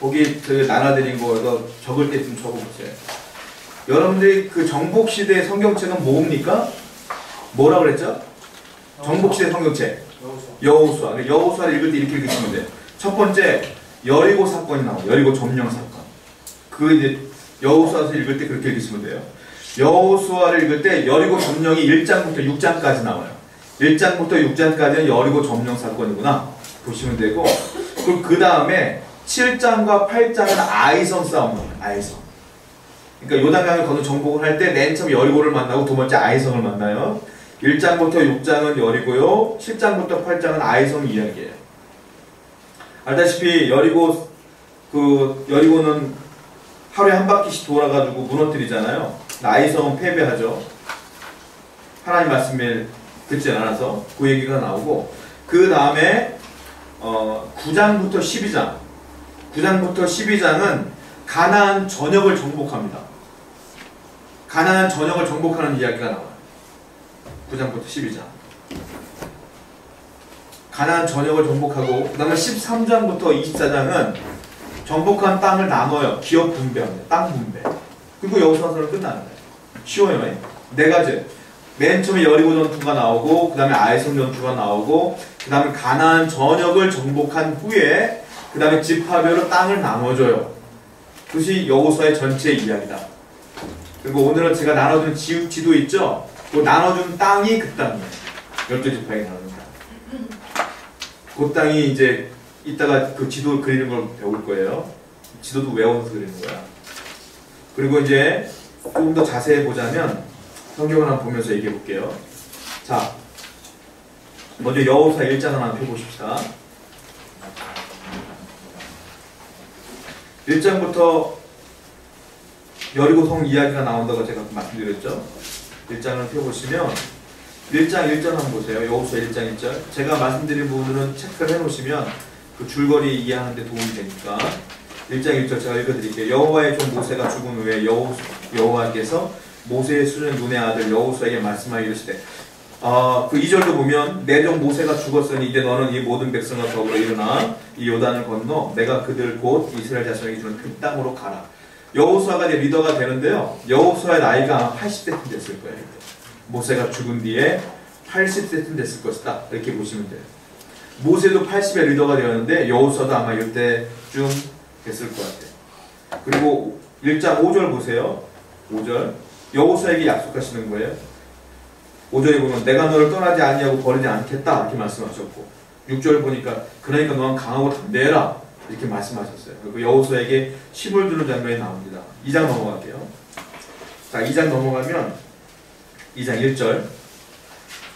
거기 그 나눠드린 거에서 적을 때 좀 적어보세요. 여러분들이 그 정복시대 성경책은 뭡니까? 뭐라 그랬죠? 정복시대 성경책. 여호수아. 여호수아를 읽을 때 이렇게 읽으시면 돼요. 첫 번째, 여리고 사건이 나와요. 여리고 점령 사건. 그 이제 여호수아서 읽을 때 그렇게 읽으시면 돼요. 여호수아를 읽을 때 여리고 점령이 1장부터 6장까지 나와요. 1장부터 6장까지는 여리고 점령 사건이구나 보시면 되고, 그리고 그 다음에 7장과 8장은 아이성 싸움이에요. 아이성. 그러니까 요단강을 건너 정복을 할 때 맨 처음 여리고를 만나고 두 번째 아이성을 만나요. 1장부터 6장은 여리고요. 7장부터 8장은 아이성 이야기예요. 알다시피 여리고는 하루에 한 바퀴씩 돌아가지고 무너뜨리잖아요. 아이성은 패배하죠. 하나님 말씀을 듣지 않아서 그 얘기가 나오고, 그 다음에 9장부터 12장 9장부터 12장은 가나안 전역을 정복합니다. 가나안 전역을 정복하는 이야기가 나와요. 9장부터 12장 가나안 전역을 정복하고, 그 다음에 13장부터 24장은 정복한 땅을 나눠요. 기업 분배합니다. 땅 분배. 그리고 여호수아서는 끝나는 거예요. 쉬워요. 네 가지. 맨 처음에 여리고 전투가 나오고, 그 다음에 아이성 전투가 나오고, 그 다음에 가나안 전역을 정복한 후에 그 다음에 지파별로 땅을 나눠줘요. 그것이 여호수아의 전체 이야기다. 그리고 오늘은 제가 나눠준 지도 있죠? 그 나눠준 땅이 그 땅이에요. 12지파에게 나눠준 땅. 그 땅이 이제 이따가 그 지도 그리는 걸 배울 거예요. 지도도 외워서 그리는 거야. 그리고 이제 조금 더 자세히 보자면 성경을 한번 보면서 얘기해 볼게요. 자, 먼저 여호수아 1장을 한번 펴보십시다. 1장부터 여리고 성 이야기가 나온다고 제가 말씀드렸죠. 1장을 펴보시면 1장 1절 한번 보세요. 여호수아 1장 1절. 제가 말씀드린 부분은 체크를 해놓으시면 그 줄거리 이해하는 데 도움이 되니까 1장 1절 제가 읽어드릴게요. 여호와의 종 모세가 죽은 후에 여호와께서 모세의 수는 눈의 아들 여호수아에게 말씀하여 이르시되, 그 2절도 보면 내 종 모세가 죽었으니 이제 너는 이 모든 백성과 더불어 일어나 이 요단을 건너 내가 그들 곧 이스라엘 자손에게 주는 그 땅으로 가라. 여호수아가 이제 리더가 되는데요. 여호수아의 나이가 아마 80세쯤 됐을 거예요. 모세가 죽은 뒤에 80세쯤 됐을 것이다. 이렇게 보시면 돼요. 모세도 80에 리더가 되었는데 여호수아도 아마 이때쯤 됐을 것 같아요. 그리고 1장 5절 보세요. 5절. 여호수아에게 약속하시는 거예요. 5절에 보면 내가 너를 떠나지 아니하고 버리지 않겠다 이렇게 말씀하셨고, 6절 보니까 그러니까 너는 강하고 담대해라 이렇게 말씀하셨어요. 그리고 여호수아에게 힘을 주는 장면이 나옵니다. 2장 넘어갈게요. 자, 2장 넘어가면 2장 1절.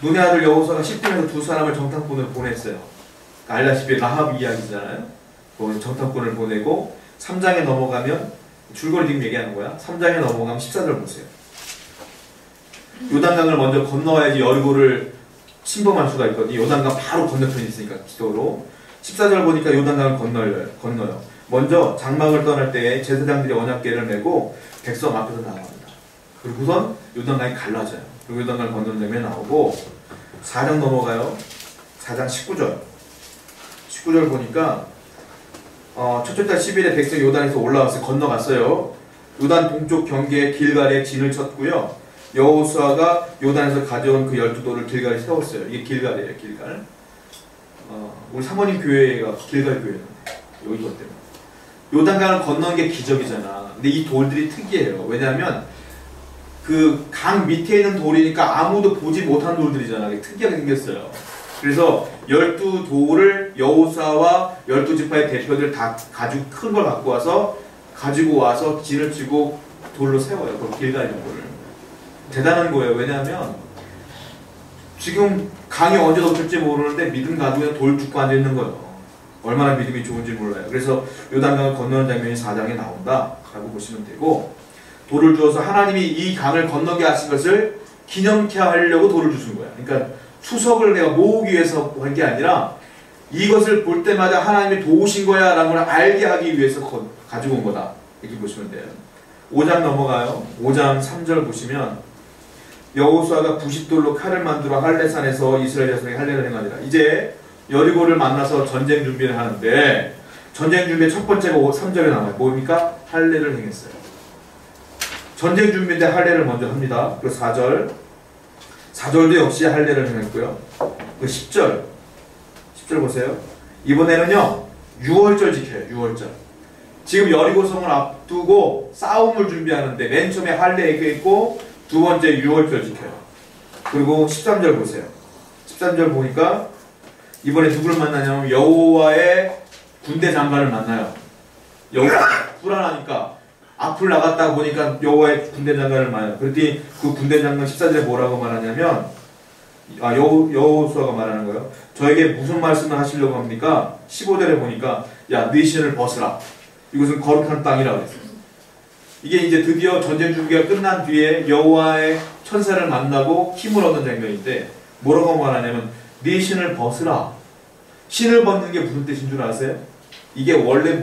눈의 아들 여호수아가 시팀에서 두 사람을 정탐꾼을 보냈어요. 알다시피 라합 이야기잖아요. 정탐꾼을 보내고 3장에 넘어가면 줄거리 지금 얘기하는 거야. 3장에 넘어가면 14절 보세요. 요단강을 먼저 건너야지 여리고를 침범할 수가 있거든요. 요단강 바로 건너편에 있으니까 기도로. 14절 보니까 요단강을 건너요. 먼저 장막을 떠날 때 제사장들이 언약궤를 메고 백성 앞에서 나갑니다. 그리고선 요단강이 갈라져요. 그리고 요단강을 건너는 장면이 나오고, 4장 넘어가요. 4장 19절. 19절 보니까 첫째 달 10일에 백성이 요단에서 올라왔어요. 건너갔어요. 요단 동쪽 경계에 길갈에 진을 쳤고요. 여호수아가 요단에서 가져온 그 12돌을 길갈에 세웠어요. 이게 길갈이에요. 길갈. 우리 사모님 교회가 길갈 교회인데 여기 것 때문에 요단강을 건너는 게 기적이잖아. 근데 이 돌들이 특이해요. 왜냐하면 그 강 밑에 있는 돌이니까 아무도 보지 못한 돌들이잖아. 특이하게 생겼어요. 그래서 12돌을 여호수아와 12지파의 대표들 다 가지고 큰 걸 가지고 와서 진을 치고 돌로 세워요. 그 길갈 돌을. 대단한 거예요. 왜냐하면 지금 강이 언제 덮칠지 모르는데 믿음 가지고 돌 죽고 앉아있는 거예요. 얼마나 믿음이 좋은지 몰라요. 그래서 요단강을 건너는 장면이 4장에 나온다 라고 보시면 되고, 돌을 주어서 하나님이 이 강을 건너게 하신 것을 기념케 하려고 돌을 주신 거야. 그러니까 수석을 내가 모으기 위해서 한 게 아니라 이것을 볼 때마다 하나님이 도우신 거야 라는 걸 알게 하기 위해서 가지고 온 거다 이렇게 보시면 돼요. 5장 넘어가요. 5장 3절 보시면 여호수아가 부싯돌로 칼을 만들어 할례산에서 이스라엘 자손에게 할례를 행하니라. 이제 여리고를 만나서 전쟁 준비를 하는데 전쟁 준비의 첫 번째가 3절에 나와요. 뭡니까? 할례를 행했어요. 전쟁 준비인데 할례를 먼저 합니다. 그 4절. 4절도 역시 할례를 행했고요. 그 10절. 10절 보세요. 이번에는요. 6월절 지켜요. 6월절. 지금 여리고성을 앞두고 싸움을 준비하는데 맨 처음에 할례 얘기했고 두 번째 6월절 지켜요. 그리고 13절 보세요. 13절 보니까 이번에 누구를 만나냐면 여호와의 군대 장관을 만나요. 여호와 불안하니까 앞을 나갔다 보니까 여호와의 군대 장관을 만나요. 그랬더니 그 군대 장관 14절에 뭐라고 말하냐면 여호수아가 말하는 거예요. 저에게 무슨 말씀을 하시려고 합니까? 15절에 보니까 야, 네 신을 벗으라. 이것은 거룩한 땅이라고 했어요. 이게 이제 드디어 전쟁 준비가 끝난 뒤에 여호와의 천사를 만나고 힘을 얻는 장면인데 뭐라고 말하냐면 네 신을 벗으라. 신을 벗는 게 무슨 뜻인 줄 아세요? 이게 원래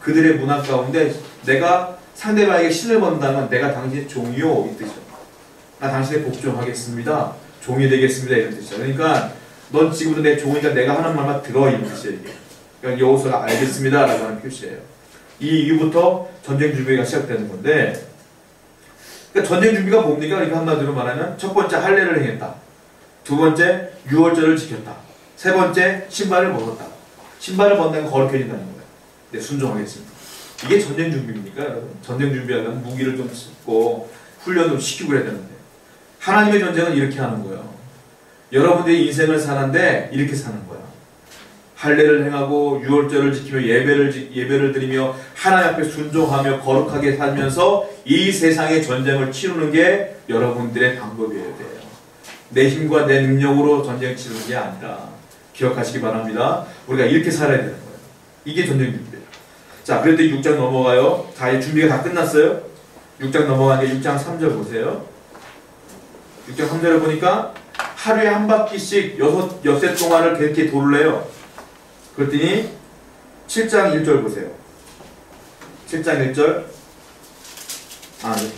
그들의 문화 가운데 내가 상대방에게 신을 벗는다면 내가 당신의 종이요 이 뜻이죠. 나 당신의 복종하겠습니다. 종이 되겠습니다 이런 뜻이죠. 그러니까 넌 지금도 내 종이니까 내가 하는 말만 들어 이런 뜻이에요. 이게. 그러니까 여호수아가 알겠습니다 라고 하는 표시예요. 이 이후부터 전쟁 준비가 시작되는 건데 그러니까 전쟁 준비가 뭡니까? 그러니까 한마디로 말하면 첫 번째 할례를 행했다. 두 번째 6월절을 지켰다. 세 번째 신발을 벗었다. 신발을 벗는 건 거룩해진다는 거예요. 네, 순종하겠습니다. 이게 전쟁 준비입니까? 여러분? 전쟁 준비하려면 무기를 좀 싣고 훈련을 좀 시키고 해야 되는데 하나님의 전쟁은 이렇게 하는 거예요. 여러분들이 인생을 사는데 이렇게 사는 거예요. 할례를 행하고 6월절을 지키며 예배를 드리며 하나님 앞에 순종하며 거룩하게 살면서 이 세상의 전쟁을 치르는 게 여러분들의 방법이어야 돼요. 내 힘과 내 능력으로 전쟁을 치르는 게 아니라 기억하시기 바랍니다. 우리가 이렇게 살아야 되는 거예요. 이게 전쟁 준비예요. 자, 그랬더니 6장 넘어가요. 다 준비가 다 끝났어요. 6장 넘어가는데 6장 3절 보세요. 6장 3절을 보니까 하루에 한 바퀴씩 엿새 동안을 그렇게 돌래요. 그랬더니 7장 1절 보세요. 7장 1절.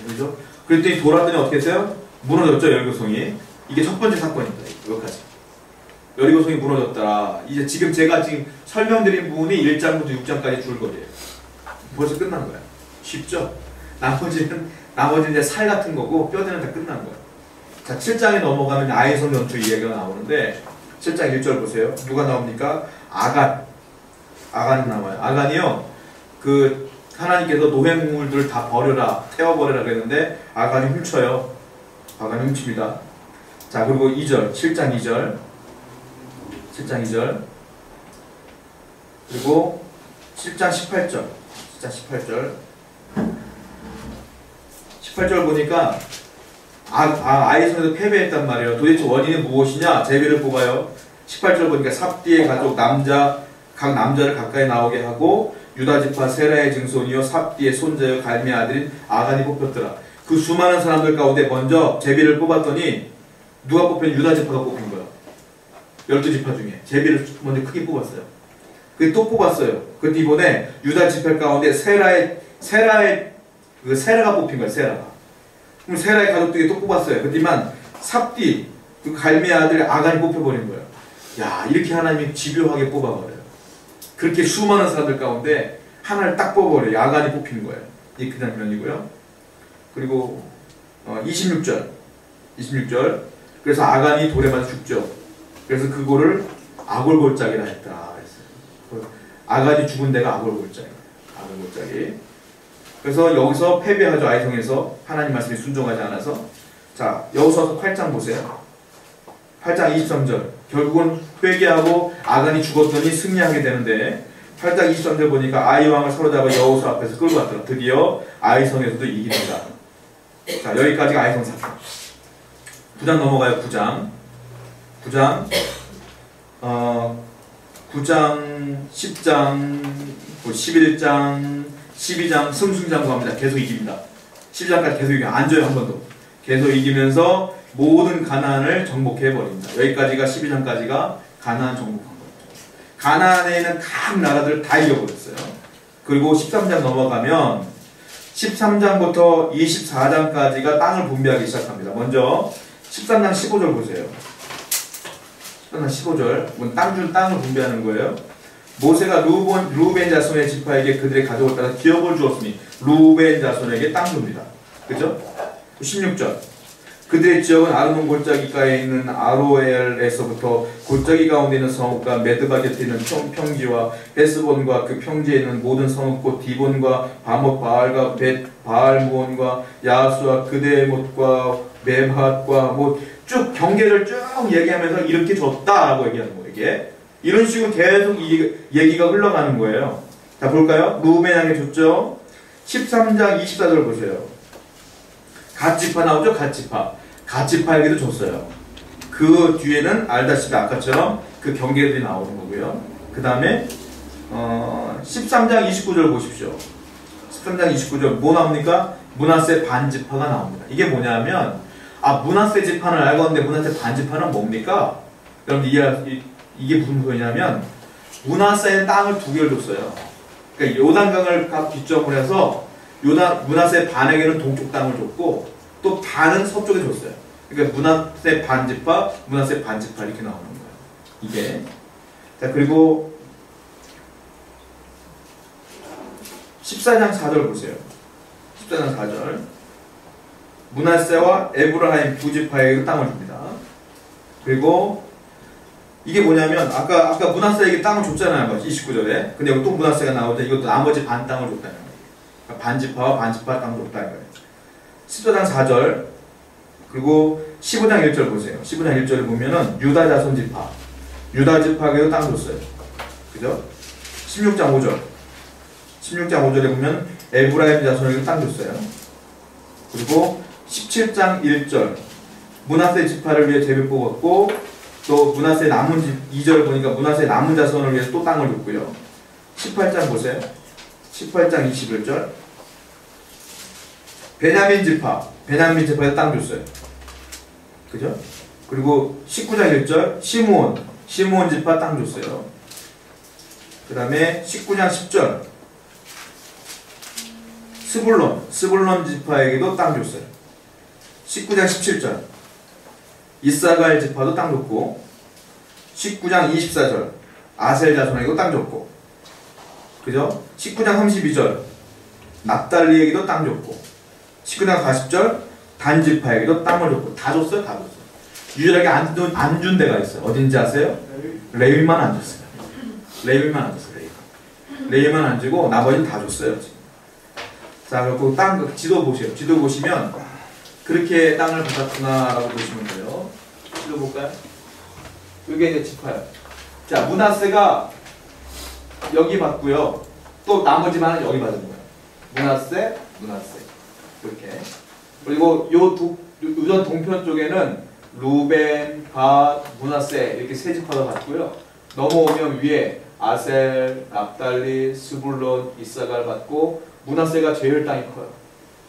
그죠? 그랬더니 돌았더니 어떻게 했어요? 무너졌죠, 여리고성이. 이게 첫 번째 사건입니다. 여기까지. 여리고성이 무너졌다. 이제 제가 설명드린 부분이 1장부터 6장까지 줄거리예요. 벌써 끝난 거야. 쉽죠? 나머지는 이제 살 같은 거고 뼈대는 다 끝난 거야. 자, 7장에 넘어가면 아이성 연투 이야기가 나오는데 7장 1절 보세요. 누가 나옵니까? 아간이 나와요. 아간이요. 하나님께서 노획물들을 다 버려라, 태워버려라 그랬는데 아간이 훔쳐요. 아간이 훔칩니다. 자, 그리고 2절, 7장 2절. 7장 2절. 그리고 7장 18절. 7장 18절. 18절 보니까 아이성에서 패배했단 말이에요. 도대체 원인은 무엇이냐? 제비를 뽑아요. 18절 보니까 삽디의 가족 각 남자를 가까이 나오게 하고 유다지파 세라의 증손이요 삽디의 손자여 갈미의 아들인 아간이 뽑혔더라. 그 수많은 사람들 가운데 먼저 제비를 뽑았더니 누가 뽑힌? 유다지파가 뽑힌 거야. 12지파 중에 제비를 먼저 크게 뽑았어요. 그게 또 뽑았어요. 근데 이번에 유다지파 가운데 세라가 뽑힌 거야. 세라가. 그럼 세라의 가족들이 또 뽑았어요. 그렇지만 삽디 그 갈미의 아들 아간이 뽑혀버린 거예요. 야, 이렇게 하나님이 집요하게 뽑아버려요. 그렇게 수많은 사람들 가운데 하나를 딱 뽑아버려요. 아간이 뽑힌 거예요. 이게 그 장면이고요. 그리고 26절. 그래서 아간이 돌에 맞아 죽죠. 그래서 그거를 아골골짜기라 했다. 아간이 죽은 데가 아골골짜기. 그래서 여기서 패배하죠. 아이성에서 하나님 말씀에 순종하지 않아서. 자, 여호수아서 8장 보세요. 8장 23절. 결국은 회개하고 아간이 죽었더니 승리하게 되는데 8장 23절 보니까 아이 왕을 사로잡아 여호수아 앞에서 끌고 왔더라. 드디어 아이성에서도 이깁니다. 자, 여기까지가 아이성 사건. 9장 넘어가요. 9장, 10장, 11장, 12장 승승장구 합니다. 계속 이깁니다. 12장까지 계속 이기면 앉아요. 한 번 더. 계속 이기면서 모든 가나안을 정복해버립니다. 여기까지가 12장까지가 가나안 정복한 거예요. 가나안에 있는 각 나라들을 다 이겨버렸어요. 그리고 13장 넘어가면 13장부터 24장까지가 땅을 분배하기 시작합니다. 먼저 13장 15절 보세요. 13장 15절. 땅을 분배하는 거예요. 모세가 루벤 자손의 지파에게 그들의 가족을 따라 기업을 주었으니 루벤 자손에게 땅 줍니다. 그죠? 16절. 그들의 지역은 아르논 골짜기가에 있는 아로엘에서부터 골짜기 가운데 있는 성읍과 메드바 곁에 있는 평지와 헤스본과 그 평지에 있는 모든 성읍과 디본과 바못 바알과 벳 바알무온과 야수와 그대의 못과 멤핫과 뭐 쭉 경계를 쭉 얘기하면서 이렇게 줬다라고 얘기하는 거예요. 이게 이런 식으로 계속 이 얘기가 흘러가는 거예요. 자 볼까요? 루벤에게 줬죠. 13장 24절 보세요. 갓지파 나오죠? 갓지파에게도 줬어요. 그 뒤에는 알다시피 아까처럼 그 경계들이 나오는 거고요. 그 다음에 13장 29절 보십시오. 13장 29절 뭐 나옵니까? 므낫세 반지파가 나옵니다. 이게 뭐냐면 므낫세 지파는 알겠는데 므낫세 반지파는 뭡니까? 여러분들 이게 무슨 소리냐면 므낫세는 땅을 두 개를 줬어요. 그러니까 요단강을 기점으로 해서 므낫세 반에게는 동쪽 땅을 줬고 또 반은 서쪽에 줬어요. 그러니까 므낫세 반지파, 므낫세 반지파 이렇게 나오는 거예요. 이게. 자, 그리고 14장 4절 보세요. 14장 4절. 므낫세와 에브라임 두 지파에게 땅을 줍니다. 그리고 이게 뭐냐면 아까 므낫세에게 땅을 줬잖아요. 29절에. 근데 또 므낫세가 나오죠. 이것도 나머지 반 땅을 줬다는 거예요. 그러니까 반지파와 반지파 땅을 줬다는 거예요. 14장 4절 그리고 15장 1절 보세요. 15장 1절을 보면은 유다 자손 지파 유다 지파에게도 땅 줬어요. 그죠? 16장 5절 16장 5절에 보면 에브라임 자손에게도 땅 줬어요. 그리고 17장 1절 므낫세 지파를 위해 제비 뽑았고 또 므낫세 남은 2절을 보니까 므낫세 남은 자손을 위해서 또 땅을 줬고요. 18장 보세요. 18장 21절 베냐민 지파에 땅 줬어요. 그죠? 그리고 19장 1절 시므온 지파 땅 줬어요. 그 다음에 19장 10절 스불론 지파에게도 땅 줬어요. 19장 17절 이사갈 지파도 땅 줬고 19장 24절 아셀 자손에게도 땅 줬고 그죠? 19장 32절 납달리에게도 땅 줬고 19장 40절 단 지파에게도 땅을 줬고 다 줬어요. 다 줬어요. 유일하게 안 준 데가 있어요. 어딘지 아세요? 레위만 안 줬어요. 레위만 안 줬어요. 레위만 안 주고 나머지는 다 줬어요. 지금. 자, 그리고 땅 지도 보세요. 지도 보시면 그렇게 땅을 받았구나라고 보시면 돼요. 지도 볼까요? 이게 이제 지파예요. 자, 므낫세가 여기 받고요. 또 나머지만은 여기 받은 거예요. 므낫세 이렇게. 그리고 우전 동편 쪽에는 루벤, 갓, 므낫세 이렇게 세 지파가 받고요. 넘어오면 위에 아셀, 납달리, 스불론, 이사갈 받고 므낫세가 제일 땅이 커요.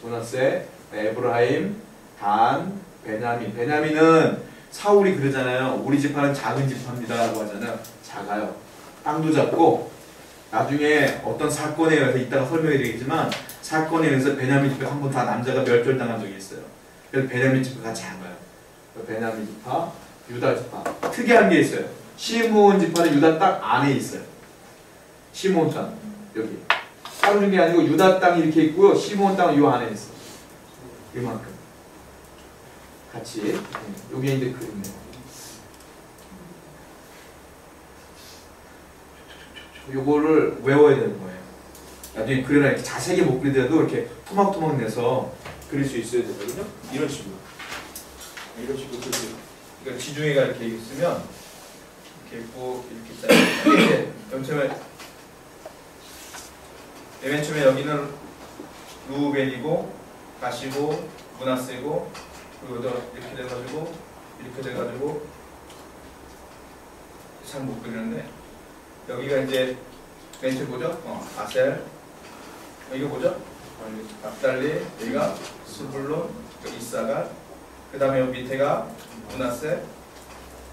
므낫세, 에브라임, 단, 베냐민. 베냐민은 사울이 그러잖아요. 우리 지파는 작은 지파입니다 라고 하잖아요. 작아요. 땅도 작고 나중에 어떤 사건에 의해서 이따가 설명해 드리겠지만 사건에 의해서 베냐민 지파가 한 번 다 남자가 멸절당한 적이 있어요. 그래서 베냐민 지파가 작아요. 베냐민 지파, 유다 지파. 특이한 게 있어요. 시므온 지파는 유다 땅 안에 있어요. 시므온 땅 여기. 땅 준 게 아니고 유다 땅이 이렇게 있고요. 시므온 땅은 이 안에 있어요. 이만큼. 같이. 여기 이제 그림이에요. 요거를 외워야 되는 거예요. 나중에 그려라 이렇게 자세하게 못 그리더라도 이렇게 토막토막 내서 그릴 수 있어야 되거든요. 이런 식으로. 이런 식으로 그리세요. 그러니까 지중해가 이렇게 있으면 이렇게 있고 이렇게 있잖아요. 이게 맨 처음에 여기는 루벤이고 가시고 므낫세고 그리고 이렇게 돼가지고 잘 못 그리는데 여기가 이제 맨 처음 뭐죠? 아셀 이거 뭐죠? 납달리 여기가 스불론 이사갈 그 다음에 여기 밑에가 므낫세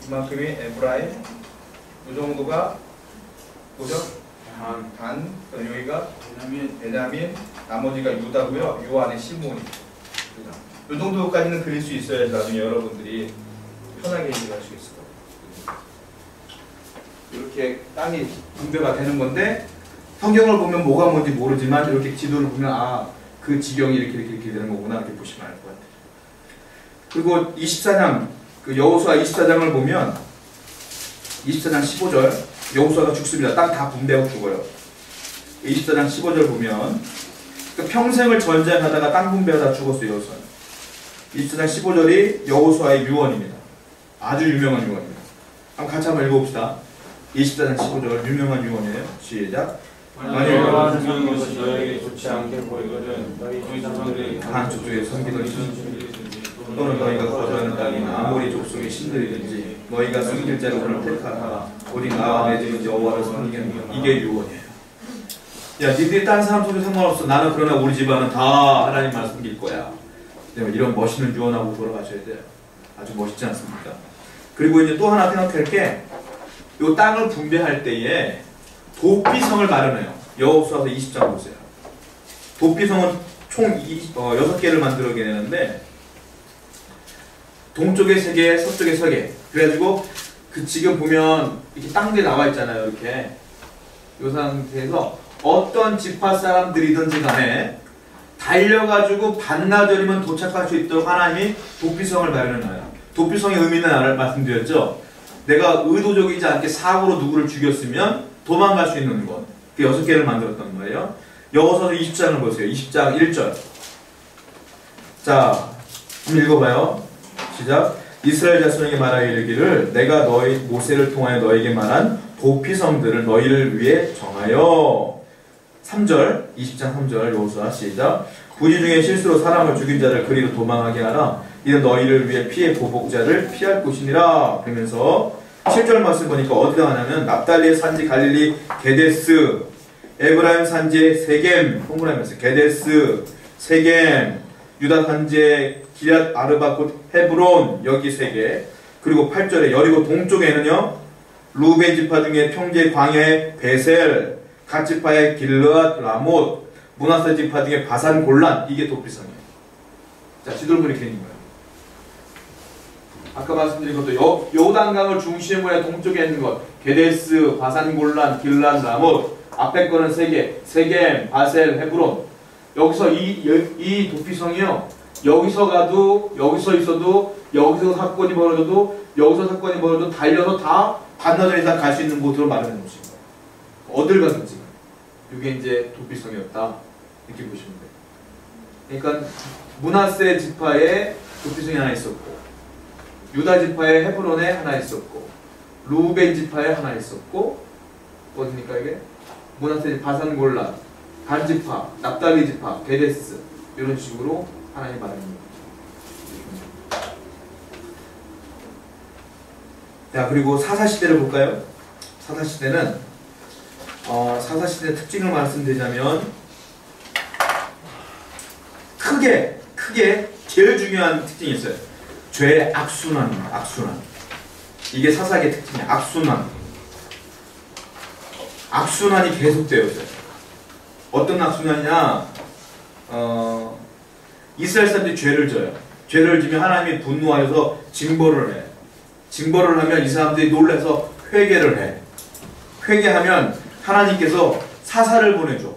이만큼이 에브라임 이 정도가 뭐죠? 단 여기가 베냐민 나머지가 유다고요. 요 안에 시므온이 이 정도까지는 그릴 수 있어야 나중에 여러분들이 편하게 이해할 수 있을 거예요. 이렇게 땅이 분배가 되는 건데 성경을 보면 뭐가 뭔지 모르지만 이렇게 지도를 보면 아, 그 지경이 이렇게 되는 거구나 이렇게 보시면 알 것 같아요. 그리고 24장 그 여호수아 24장을 보면 24장 15절 여호수아가 죽습니다. 땅 다 분배하고 죽어요. 24장 15절 보면 그러니까 평생을 전쟁하다가 땅 분배하다 죽었어요. 여호수아는. 24장 15절이 여호수아의 유언입니다. 아주 유명한 유언입니다. 한번 같이 한번 읽어봅시다. 24장 15절 유명한 유언이에요. 시작. 만일 여호와는 하는 것이 너에게 좋지 않게 보이거든 너희 조상들이 한 족속에 섬기든지 또는 너희가 거주하는 땅인 아모리 족속의 신들이든지 너희가 섬길 자를 택하라 오직 나와 내 집은 여호와를 섬기는 이게 유언이에요. 야, 니들이 딴 사람 소리 상관없어. 나는 그러나 우리 집안은 다 하나님만 섬길 거야. 이런 멋있는 유언하고 돌아가셔야 돼요. 아주 멋있지 않습니까? 그리고 이제 또 하나 생각할 게 이 땅을 분배할 때에 도피성을 마련해요. 여호수아서 20장 보세요. 도피성은 총 6개를 만들어게 되는데 동쪽에 3개, 서쪽에 3개. 그래가지고 그 지금 보면 이렇게 땅들이 나와 있잖아요. 이렇게 이 상태에서 어떤 지파 사람들이든지 간에 달려가지고 반나절이면 도착할 수 있도록 하나님이 도피성을 마련해놔요. 도피성의 의미는 알아 말씀드렸죠. 내가 의도적이지 않게 사고로 누구를 죽였으면 도망갈 수 있는 것. 그 6개를 만들었단 말이에요. 여호수아서 20장을 보세요. 20장 1절. 자, 한번 읽어봐요. 시작. 이스라엘 자손에게 말하여 이르기를 내가 너희 모세를 통하여 너에게 말한 도피성들을 너희를 위해 정하여 3절 20장 3절 여호수아 시작. 부지 중에 실수로 사람을 죽인 자를 그리로 도망하게 하라. 이는 너희를 위해 피해 보복자를 피할 곳이니라. 그러면서 7절 말씀 보니까 어디다 하냐면 납달리의 산지 갈릴리 게데스 에브라임 산지의 세겜 동그라미에서 게데스 세겜 유다 산지의 기럇 아르바 곧 헤브론 여기 3개. 그리고 8절에 여리고 동쪽에는요 루벤 지파 중에 평지의 광야의 베셀 갓 지파의 길르앗 라못 므낫세 지파 중에 바산 골란 이게 도피성이에요. 자, 지도를 이렇게 있는 거예요. 아까 말씀드린 것도 요단강을 중심으로 해 동쪽에 있는 것 게데스, 바산 골란, 길르앗 라못 앞에 거는 3개 세겜, 바셀, 헤브론. 여기서 이 도피성이요 여기서 가도 여기서 있어도 여기서 사건이 벌어져도 여기서 사건이 벌어져도 달려서 다 반나절 이상 갈 수 있는 곳으로 마련해 놓으신 거예요. 어딜 가든지 이게 이제 도피성이었다 이렇게 보시면 돼요. 그러니까 므낫세 지파에 도피성이 하나 있었고 유다 지파에 헤브론에 하나 있었고 루벤 지파에 하나 있었고 어디니까 이게 므낫세 바산 골란 간 지파 납달리 지파 게데스 이런 식으로 하나님 말합니다. 자, 그리고 사사시대를 볼까요? 사사시대는 사사시대 특징을 말씀드리자면 크게 제일 중요한 특징이 있어요. 죄의 악순환입니다. 악순환. 이게 사사기의 특징이에요. 악순환. 악순환이 계속되어 있어요. 어떤 악순환이냐? 이스라엘 사람들이 죄를 져요. 죄를 지면 하나님이 분노하여서 징벌을 해. 징벌을 하면 이 사람들이 놀라서 회개를 해. 회개하면 하나님께서 사사를 보내줘.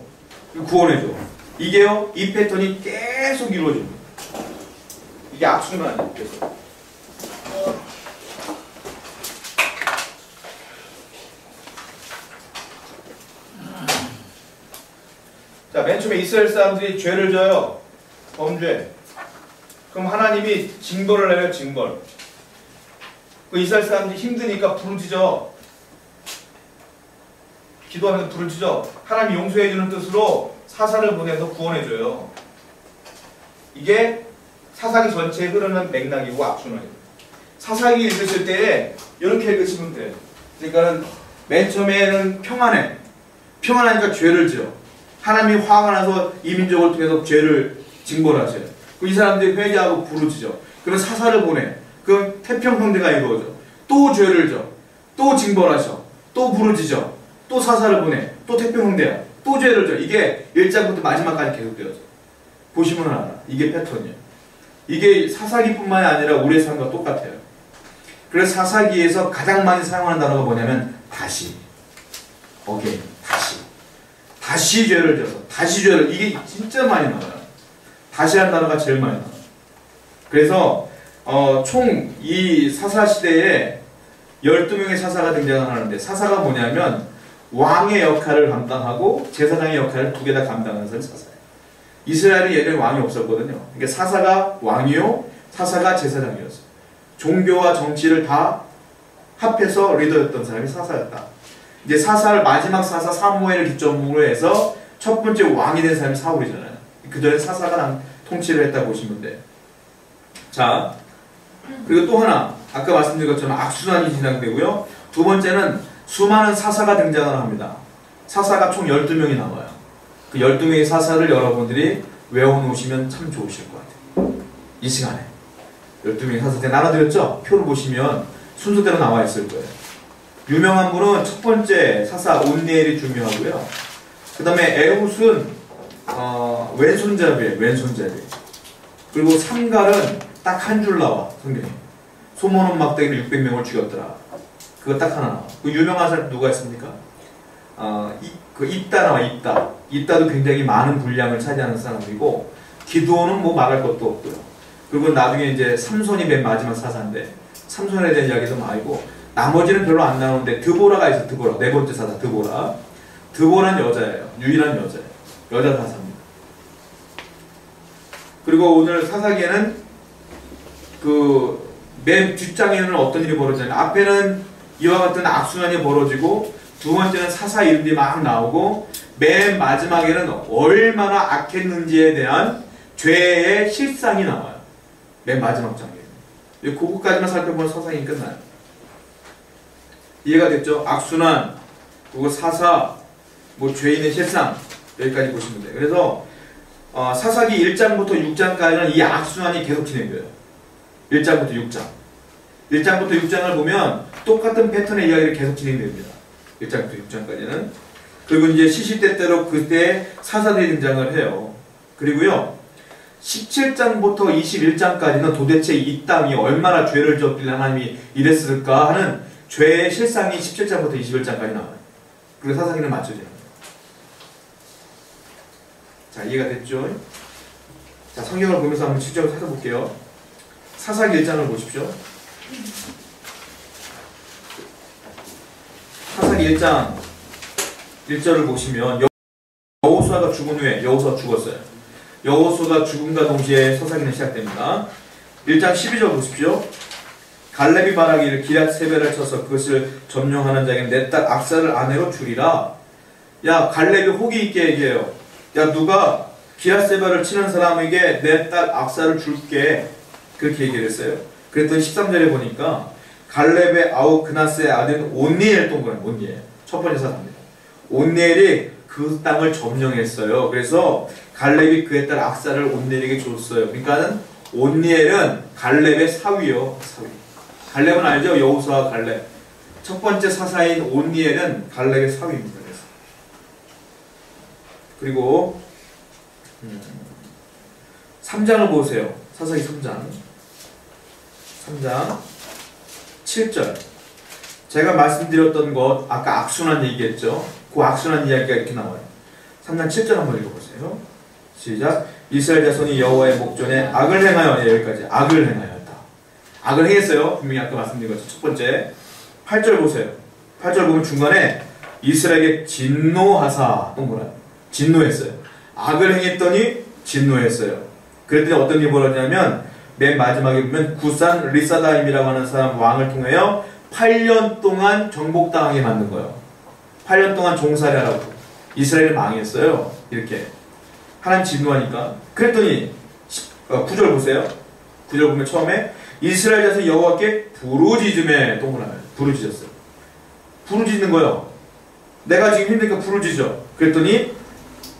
구원해줘. 이게요, 이 패턴이 계속 이루어집니다. 이게 악순환이에요. 계속. 자, 맨 처음에 이스라엘 사람들이 죄를 져요. 범죄. 그럼 하나님이 징벌을 해요. 징벌. 그 이스라엘 사람들이 힘드니까 부르짖어. 기도하면서 부르짖어. 하나님 용서해주는 뜻으로 사사를 보내서 구원해줘요. 이게 사사기 전체에 흐르는 맥락이고 악순환이에요. 사사기 읽으실 때 이렇게 읽으시면 돼요. 그러니까는 맨 처음에는 평안해. 평안하니까 죄를 지어. 하나님이 화가 나서 이 민족을 통해서 죄를 징벌하셔요. 이 사람들이 회개하고 부르짖어. 그러면 사사를 보내. 그럼 태평성대가 이루어져. 또 죄를 져. 또 징벌하셔. 또 부르짖어. 또 사사를 보내. 또 태평성대야. 또 죄를 져. 이게 1장부터 마지막까지 계속되어져. 보시면 알아. 이게 패턴이에요. 이게 사사기뿐만이 아니라 우리의 삶과 똑같아요. 그래서 사사기에서 가장 많이 사용하는 단어가 뭐냐면 다시 다시 죄를 져서 다시 죄를 이게 진짜 많이 나와요. 다시 한 단어가 제일 많이 나와요. 그래서 총 이 사사 시대에 12명의 사사가 등장하는데 사사가 뭐냐면 왕의 역할을 감당하고 제사장의 역할을 두 개 다 감당하는 사람이 사사예요. 이스라엘은 예전에 왕이 없었거든요. 그러니까 사사가 왕이요 사사가 제사장이었어요. 종교와 정치를 다 합해서 리더였던 사람이 사사였다. 이제 사사를 마지막 사사 사무엘을 기점으로 해서 첫 번째 왕이 된 사람이 사울이잖아요. 그 전에 사사가 통치를 했다 보시면 돼. 자, 그리고 또 하나 아까 말씀드린 것처럼 악순환이 진행되고요. 두 번째는 수많은 사사가 등장을 합니다. 사사가 총 12명이 나와요. 그 12명의 사사를 여러분들이 외워놓으시면 참 좋으실 것 같아요. 이 시간에 12명의 사사 때 나눠드렸죠? 표를 보시면 순서대로 나와 있을 거예요. 유명한 분은 첫 번째 사사 온니엘이 중요하고요. 그 다음에 에훗은 왼손잡이에요. 왼손잡이. 그리고 삼갈은 딱 한 줄 나와 성경에. 소모는 막대기를 600명을 죽였더라. 그거 딱 하나 나와. 그 유명한 사람 누가 있습니까? 그 입다 나와. 입다도 굉장히 많은 분량을 차지하는 사람이고 기드온은 뭐 말할 것도 없고요. 그리고 나중에 이제 삼손이 맨 마지막 사사인데 삼손에 대한 이야기도 많이고 나머지는 별로 안 나오는데 드보라가 있어. 드보라 네 번째 사사 드보라. 드보라는 여자예요. 유일한 여자예요. 여자 사사입니다. 그리고 오늘 사사기에는 그 맨 뒷장에는 어떤 일이 벌어지냐면 앞에는 이와 같은 악순환이 벌어지고 두 번째는 사사 이름들이 막 나오고 맨 마지막에는 얼마나 악했는지에 대한 죄의 실상이 나와요. 맨 마지막 장에. 그거까지만 살펴보면 서상이 끝나요. 이해가 됐죠? 악순환, 그리고 사사, 뭐 죄인의 실상 여기까지 보시면 돼요. 그래서 사사기 1장부터 6장까지는 이 악순환이 계속 진행돼요. 1장부터 6장. 1장부터 6장을 보면 똑같은 패턴의 이야기를 계속 진행됩니다. 1장부터 6장까지는. 그리고 이제 시시때때로 그때 사사들이 등장을 해요. 그리고요. 17장부터 21장까지는 도대체 이 땅이 얼마나 죄를 졌길래 하나님이 이랬을까 하는 죄의 실상이 17장부터 21장까지 나와요. 그리고 사사기는 맞춰지는 거예요. 자, 이해가 됐죠? 자, 성경을 보면서 한번 실제로 찾아볼게요. 사사기 1장을 보십시오. 사사기 1장 1절을 보시면 여호수아가 죽은 후에 여호수아가 죽었어요. 여호수아가 죽음과 동시에 사사기는 시작됩니다. 1장 12절 보십시오. 갈렙이 말하기를 기럇 세벨을 쳐서 그것을 점령하는 자에게 내 딸 악사를 아내로 주리라. 야, 갈렙이 호기 있게 얘기해요. 야, 누가 기럇 세벨을 치는 사람에게 내 딸 악사를 줄게. 그렇게 얘기를 했어요. 그랬더니 13절에 보니까 갈렙의 아우 그나스의 아들인 온니엘 동그란 온니엘 첫 번째 사람입니다. 온니엘이 그 땅을 점령했어요. 그래서 갈렙이 그의 딸 악사를 온니엘에게 줬어요. 그러니까는 온니엘은 갈렙의 사위요. 사위. 갈렙은 알죠? 여호수아 갈렙. 첫 번째 사사인 온니엘은 갈렙의 사위입니다. 그래서. 그리고 3장을 보세요. 사사기 3장 7절. 제가 말씀드렸던 것 아까 악순환 얘기했죠. 그 악순환 이야기가 이렇게 나와요. 3장 7절 한번 읽어보세요. 시작. 이스라엘 자손이 여호와의 목전에 악을 행하여 여기까지 악을 행하였다. 악을 행했어요. 분명히 아까 말씀드린 것처럼 첫 번째 8절 보세요. 8절 보면 중간에 이스라엘에게 진노하사 동그라미 진노했어요. 악을 행했더니 진노했어요. 그랬더니 어떤 일이 벌어지냐면 맨 마지막에 보면 구산 리사다임이라고 하는 사람 왕을 통하여 8년 동안 정복당하게 만든 거예요. 8년 동안 종살이 하라고. 이스라엘이 망했어요. 이렇게. 하나님 진노하니까. 그랬더니 9절 보세요. 9절 보면 처음에 이스라엘 자손 여호와께 부르짖음에 동그라미 부르짖었어요. 부르짖는 거예요. 내가 지금 힘드니까 부르짖어. 그랬더니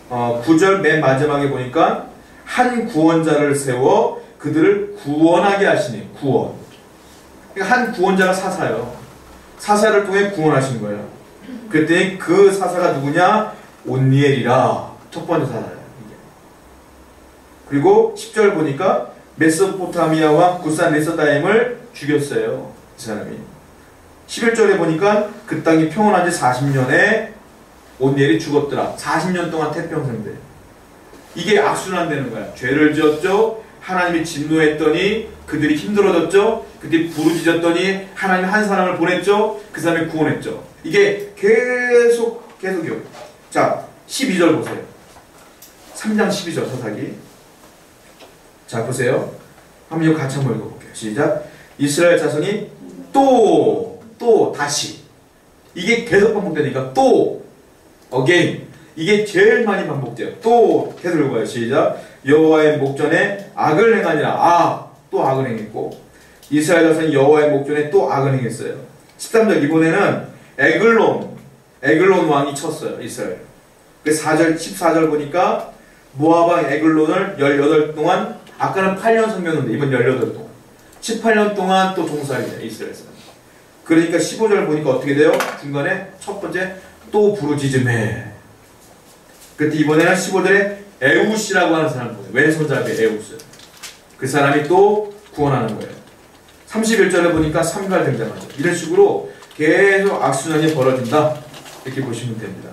9절 맨 마지막에 보니까 한 구원자를 세워 그들을 구원하게 하시니 구원. 그러니까 한 구원자가 사사예요. 사사를 통해 구원하신 거예요. 그랬더니 그 사사가 누구냐? 온니엘이라. 첫 번째 사사예요. 그리고 10절 보니까 메소포타미아 왕 구산 리사다임을 죽였어요. 이 사람이. 11절에 보니까 그 땅이 평온한 지 40년에 온니엘이 죽었더라. 40년 동안 태평성대. 이게 악순환되는 거야. 죄를 지었죠. 하나님이 진노했더니 그들이 힘들어졌죠. 그들이 부르짖었더니 하나님 한 사람을 보냈죠. 그 사람이 구원했죠. 이게 계속이요. 자, 12절 보세요. 3장 12절 사사기. 자, 보세요. 한번 이거 같이 한번 읽어볼게요. 시작. 이스라엘 자손이 또 다시. 이게 계속 반복되니까 또 again. 이게 제일 많이 반복돼요. 또 계속 읽어요. 시작. 여호와의 목전에 악을 행하니라. 또 악을 행했고 이스라엘 자손이 여호와의 목전에 또 악을 행했어요. 13절 이번에는 에글론 왕이 쳤어요. 이스라엘. 그래서 14절 보니까 모압 왕 에글론을 18 동안 아까는 8년 섬겼는데 이번 18 동안 18년 동안 또 종살이에요. 이스라엘에서. 그러니까 15절 보니까 어떻게 돼요? 중간에 첫 번째 또 부르짖음해. 그때 이번에는 15절에 에우스라고 하는 사람 보세요. 왼손잡이 에우스. 그 사람이 또 구원하는 거예요. 31절에 보니까 삼갈 등장하죠. 이런 식으로 계속 악순환이 벌어진다. 이렇게 보시면 됩니다.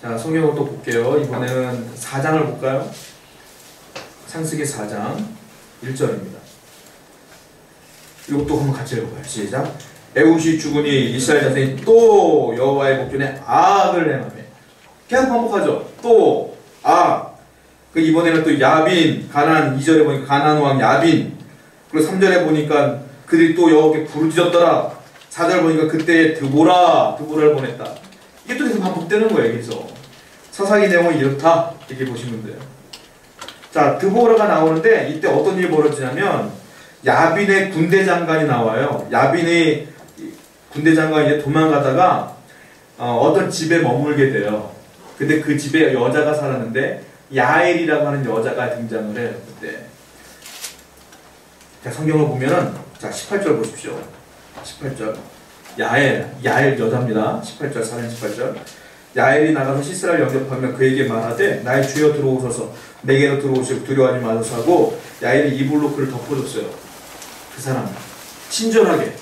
자, 성경을 또 볼게요. 이번에는 4장을 볼까요? 창세기 4장 1절입니다. 이것도 한번 같이 읽어봐요. 시작. 에우시 죽으니 이스라엘 자손이 또 여호와의 목전에 악을 행하며. 계속 반복하죠. 또 악. 그 이번에는 또 야빈, 가나안. 2절에 보니까 가나안 왕 야빈. 그리고 3절에 보니까 그들이 또 여호와께 부르짖었더라. 4절 보니까 그때 드보라를 보냈다. 이게 또 계속 반복되는 거예요. 그래서 사사기 내용은 이렇다. 이렇게 보시면 돼요. 자, 드보라가 나오는데 이때 어떤 일이 벌어지냐면 야빈의 군대 장관이 나와요. 야빈의 군대 장관이 이제 도망가다가 어떤 집에 머물게 돼요. 근데 그 집에 여자가 살았는데 야엘이라고 하는 여자가 등장을 해요. 그때. 자, 성경을 보면은 자 18절 보십시오. 18절. 야엘 여자입니다. 18절 4장 18절. 야엘이 나가서 시스라를 영접하며 그에게 말하되 나의 주여 들어오소서 내게로 들어오시고 두려워하지 마소서 하고 야엘이 이불로 그를 덮어줬어요. 그 사람 친절하게.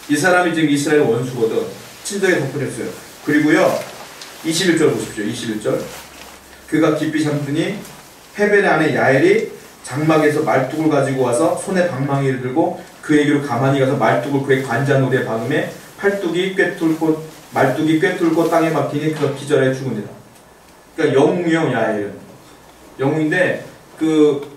이 사람이 지금 이스라엘 원수거든. 친절하게 덮어줬어요. 그리고요 21절 보십시오. 21절. 그가 깊이 잠드니 헤벨의 아내 야엘이 장막에서 말뚝을 가지고 와서 손에 방망이를 들고 그에게로 가만히 가서 말뚝을 그의 관자놀이에 박음에 말뚝이 꿰뚫고 땅에 박히니 그가 기절하여 죽으니라. 그러니까 영웅이요. 야엘은 영웅인데 그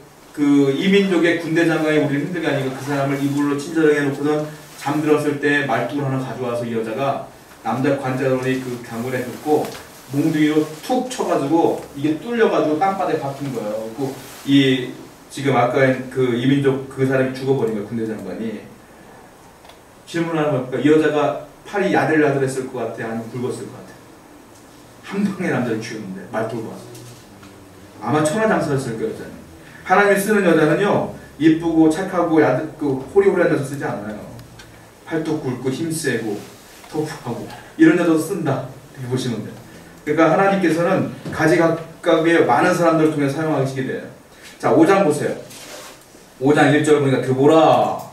이민족의 군대 장관이 우리를 힘들게 하니까 그 사람을 이불로 친절하게 해놓고는 잠들었을 때 말뚝을 하나 가져와서 이 여자가 남자 관자놀이 그 강물에 붓고 몽둥이로 툭 쳐가지고 이게 뚫려가지고 땅바닥에 박힌 거예요. 그리고 이 지금 아까 그 이민족 그 사람이 죽어버린 거예요. 군대 장관이. 질문하는 거니까 이 여자가 팔이 야들야들했을 것 같아? 아니면 굵었을 것 같아? 한 방의 남자를 키우는데 말뚝을 봐서 아마 천하장사였을 거예요. 여자는. 하나님이 쓰는 여자는요 예쁘고 착하고 호리호리한 여자 쓰지 않아요. 팔뚝 굵고 힘세고 터프하고 이런 여자도 쓴다. 이렇게 보시면 돼요. 그러니까 하나님께서는 가지각각의 많은 사람들을 통해 사용하시게 돼요. 자, 5장 보세요. 5장 1절 보니까 드보라하고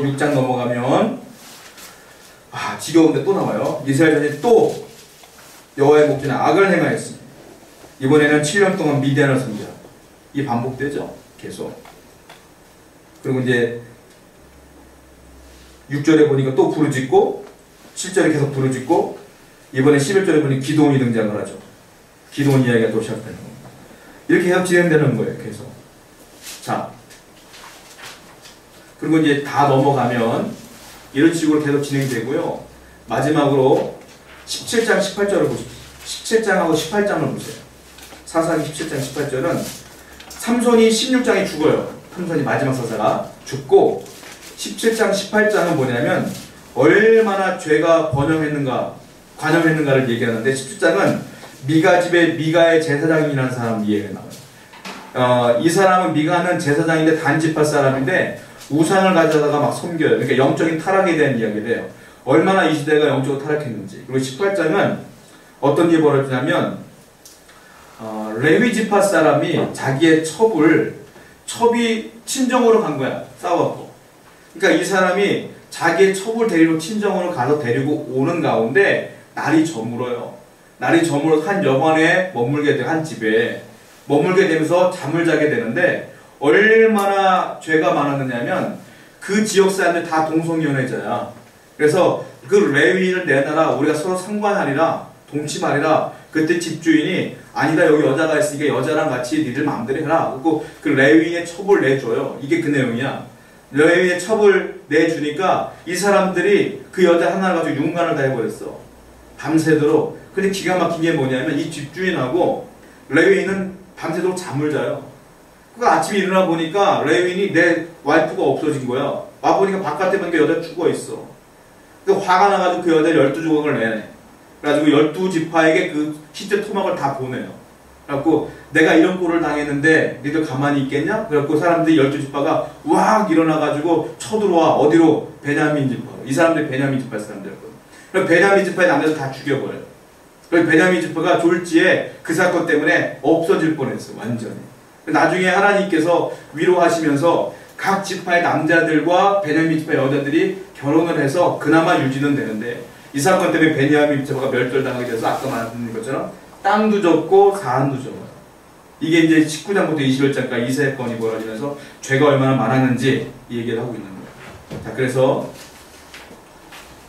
6장 넘어가면 지겨운데 또 나와요. 이스라엘 자손이 또 여호와의 목전에 악을 행하였으니 이번에는 7년 동안 미디안을 섬기라. 이 반복되죠. 계속. 그리고 이제 6절에 보니까 또 부르짖고 7절에 계속 부르짖고 이번에 11절에 보니 기도원이 등장을 하죠. 기도원 이야기가 또 시작되는 겁니다. 이렇게 계속 진행되는 거예요. 계속. 자, 그리고 이제 다 넘어가면 이런 식으로 계속 진행되고요. 마지막으로 17장 18절을 보십시오. 17장하고 18장을 보세요. 사사기 17장 18절은 삼손이 16장에 죽어요. 삼손이 마지막 사사가 죽고 17장 18장은 뭐냐면 얼마나 죄가 관영했는가를 얘기하는데 17장은 미가 집에 미가의 제사장이라는 사람 이야기가 나와요. 이 사람은 미가는 제사장인데 단지파 사람인데 우상을 가져다가 막 섬겨요. 그러니까 영적인 타락에 대한 이야기를 해요. 얼마나 이 시대가 영적으로 타락했는지. 그리고 18장은 어떤 일이 벌어지냐면 레위 지파 사람이 자기의 첩이 친정으로 간 거야. 싸워갖고. 그러니까 이 사람이 자기의 첩을 데리러 친정으로 가서 데리고 오는 가운데 날이 저물어요. 날이 저물어서 한 여관에 머물게 돼요. 한 집에 머물게 되면서 잠을 자게 되는데 얼마나 죄가 많았느냐면 그 지역 사람들 다 동성연애자야. 그래서 그 레위인을 내놔라, 우리가 서로 상관하리라, 동침하리라. 그때 집주인이 아니다, 여기 여자가 있으니까 여자랑 같이 니들 마음대로 해라. 그리고 그 레위인의 첩을 내줘요. 이게 그 내용이야. 레위인의 첩을 내주니까 이 사람들이 그 여자 하나를 가지고 윤관을 다 해버렸어. 밤새도록. 근데 기가 막힌 게 뭐냐면 이 집주인하고 레위인은 밤새도록 잠을 자요. 그러니까 아침에 일어나 보니까 레위인이 내 와이프가 없어진 거야. 와보니까 바깥에 보니까 여자 죽어있어. 그러니까 화가 나가지고 그 여자 12조각을 내네. 그래가지고 12지파에게 그 시체 토막을 다 보내요. 그래갖고 내가 이런 꼴을 당했는데 니들 가만히 있겠냐? 그래갖고 사람들이 12지파가 왁 일어나가지고 쳐들어와. 어디로? 베냐민 지파로. 이 사람들이 베냐민 지파 사람들이었거든. 그래서 베냐민 지파의 남자들 다 죽여버려요. 그래서 베냐민 지파가 졸지에 그 사건 때문에 없어질 뻔했어. 완전히. 나중에 하나님께서 위로하시면서 각 지파의 남자들과 베냐민 지파의 여자들이 결혼을 해서 그나마 유지는 되는데 이 사건 때문에 베냐민 지파가 멸절당하게 돼서 아까 말씀드린 것처럼 땅도 졌고 사안도 졌어요. 이게 이제 19장부터 21장까지 이 사건이 벌어지면서 죄가 얼마나 많았는지 이 얘기를 하고 있는 거예요. 자, 그래서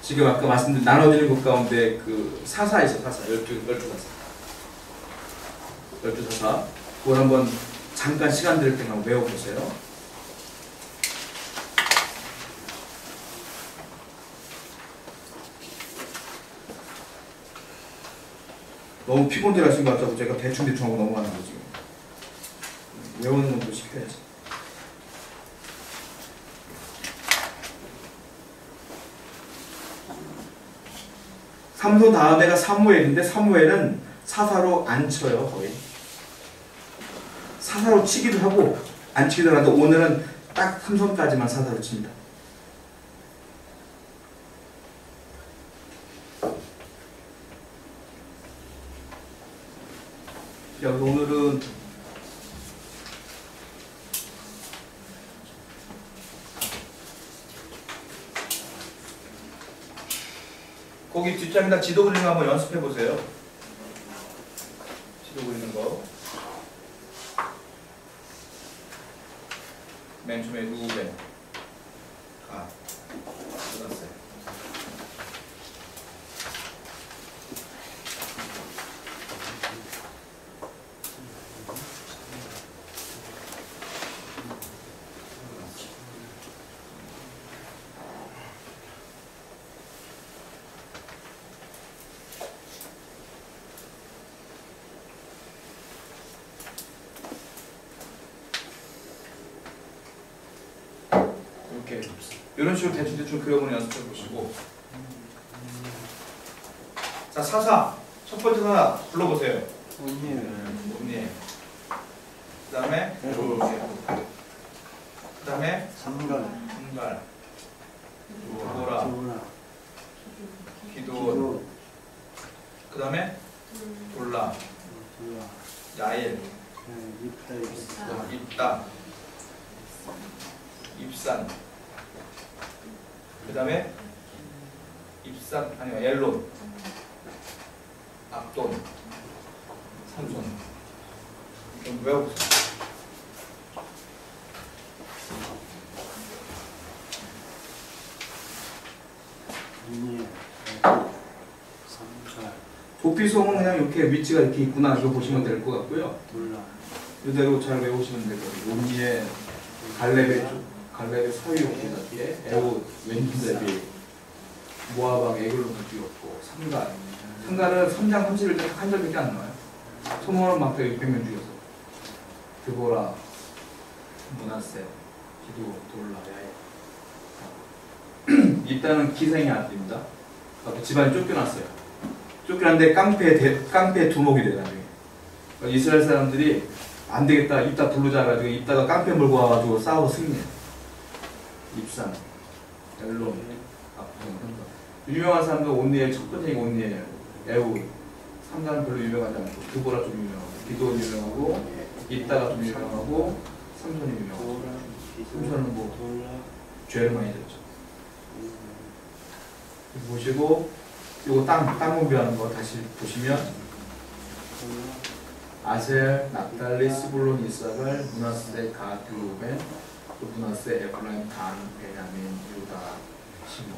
지금 아까 말씀드린 나눠지는 것 가운데 그 사사 있어. 사사 12사사 그걸 한번 잠깐 시간 드릴 때만 외워보세요. 너무 피곤들 하신 것 같아서 제가 대충 하고 넘어가는 거지. 외우는 것도 시켜야지. 삼손 다음에가 사무엘인데 사무엘은 사사로 안 쳐요. 거의 사사로 치기도 하고 안 치기도 하는데 오늘은 딱 삼손까지만 사사로 칩니다. 자, 오늘은 거기 뒷장에다 지도 그리는 거 한번 연습해 보세요. 지도 그리는 거. 맨 처음에 루벤, 가, 끝났어요. 이렇게 이런 식으로 대충 그려보는 연습해 보시고. 자, 사사 첫 번째 사사 불러보세요. 온니. 그 다음에 삼갈, 도라, 기도, 그 다음에 돌라, 야일, 입다, 입산, 그 다음에 입산 아니면 엘론, 압돈, 삼손. 좀 외워보세요. 도피성은 그냥 이렇게 위치가 이렇게 있구나 이렇게 보시면 될 것 같고요. 이대로 잘 외우시면 될 것 같아요. 온니에 갈렙의 사위용기답게 에옷 왼기답이 모아방 에글론을 죽였고 삼갈은 3장 31절 한 절밖에 안 나와요. 소모는 막대 600명 죽였어. 드보라, 문하세, 기도, 돌라, 야에. 일단은 기생의 아들입니다. 집안이 쫓겨났어요. 쫓겨났는데 깡패의 두목이 돼요. 나중에 이스라엘 사람들이 안 되겠다, 입다 부르자 가지고 입다가 깡패 몰고 와가지고 싸워 승리해. 입산, 엘론, 유명한 사람도 온니엘 첫 번째 온니엘, 에우, 삼가는 별로 유명하지 않고 드보라 좀 유명하고 기도는 유명하고 입다가 좀 유명하고 삼손이 유명하고 삼손은 뭐 죄를 많이 졌죠. 보시고 요거 땅 공부하는 거 다시 보시면 아셀, 납달리, 스불론, 이사갈, 므낫세, 갓, 루벤, 또 므낫세, 에브라임, 단, 베냐민, 유다, 시몬.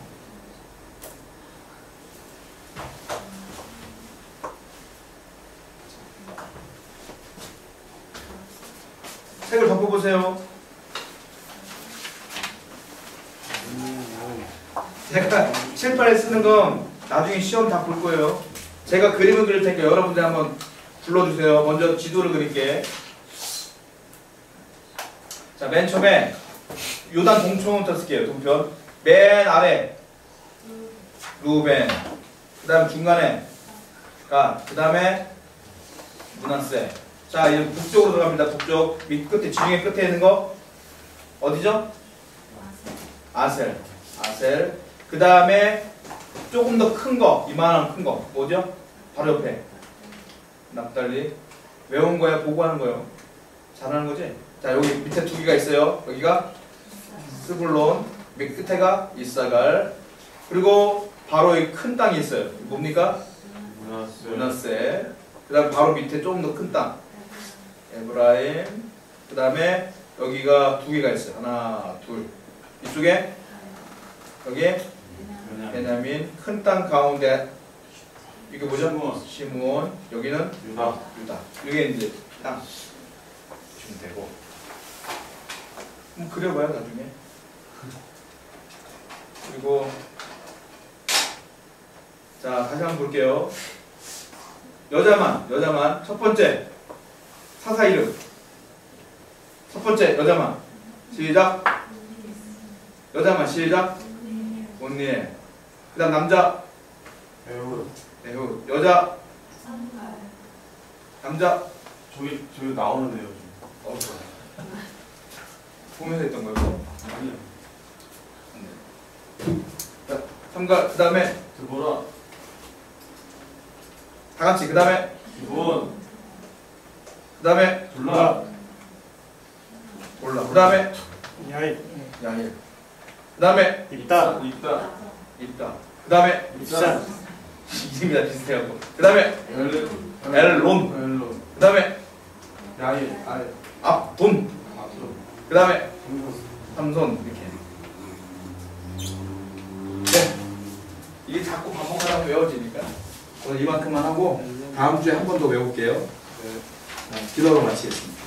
책을 덮어보세요. 제가 칠판에 쓰는 건 나중에 시험 다 볼 거예요. 제가 그림을 그릴 테니까 여러분들 한번 불러주세요. 먼저 지도를 그릴게. 자, 맨 처음에 요단 동편부터 쓸게요. 동편. 맨 아래 루벤. 그 다음에 중간에 가. 그 다음에 므낫세. 자, 이제 북쪽으로 들어갑니다. 북쪽. 밑 끝에, 지중해 끝에 있는 거 어디죠? 아셀. 아셀. 그 다음에 조금 더 큰 거, 이만한 큰 거 뭐죠? 바로 옆에 납달리. 외운 거야? 보고 하는 거예요? 잘하는 거지? 자, 여기 밑에 두 개가 있어요. 여기가 스불론, 밑 끝에가 이사갈. 그리고 바로 여기 큰 땅이 있어요. 뭡니까? 므낫세. 그 다음에 바로 밑에 조금 더 큰 땅 에브라임. 그 다음에 여기가 두 개가 있어요. 하나, 둘. 이쪽에 여기 베냐민. 큰 땅 가운데 이게 뭐죠? 시므온. 여기는 유다. 이게 이제 땅 주면 되고. 그려봐요 나중에. 그리고 자, 다시 한번 볼게요. 여자만 첫 번째 사사 이름. 첫 번째 여자만 시작. 여자만 시작. 온니엘. 그 다음 남자 에후. 여자 남자 저기 나오는데요. 보면서 했던 거예요. 아니요. 자, 삼가. 그 다음에 드보라. 다 같이. 그 다음에 기본. 그 다음에 둘라. 올라. 그 다음에 야일. 야일. 그 다음에 입다. 입다. 그 다음에 입산. 이름이 다 비슷해갖고. 그 다음에 엘론. 그 다음에 야일. 압돈. 그 다음에 삼손. 이렇게. 네. 이게 자꾸 반복하다 외워지니까 오늘 이만큼만 하고 다음 주에 한 번 더 외울게요. 기도로 마치겠습니다.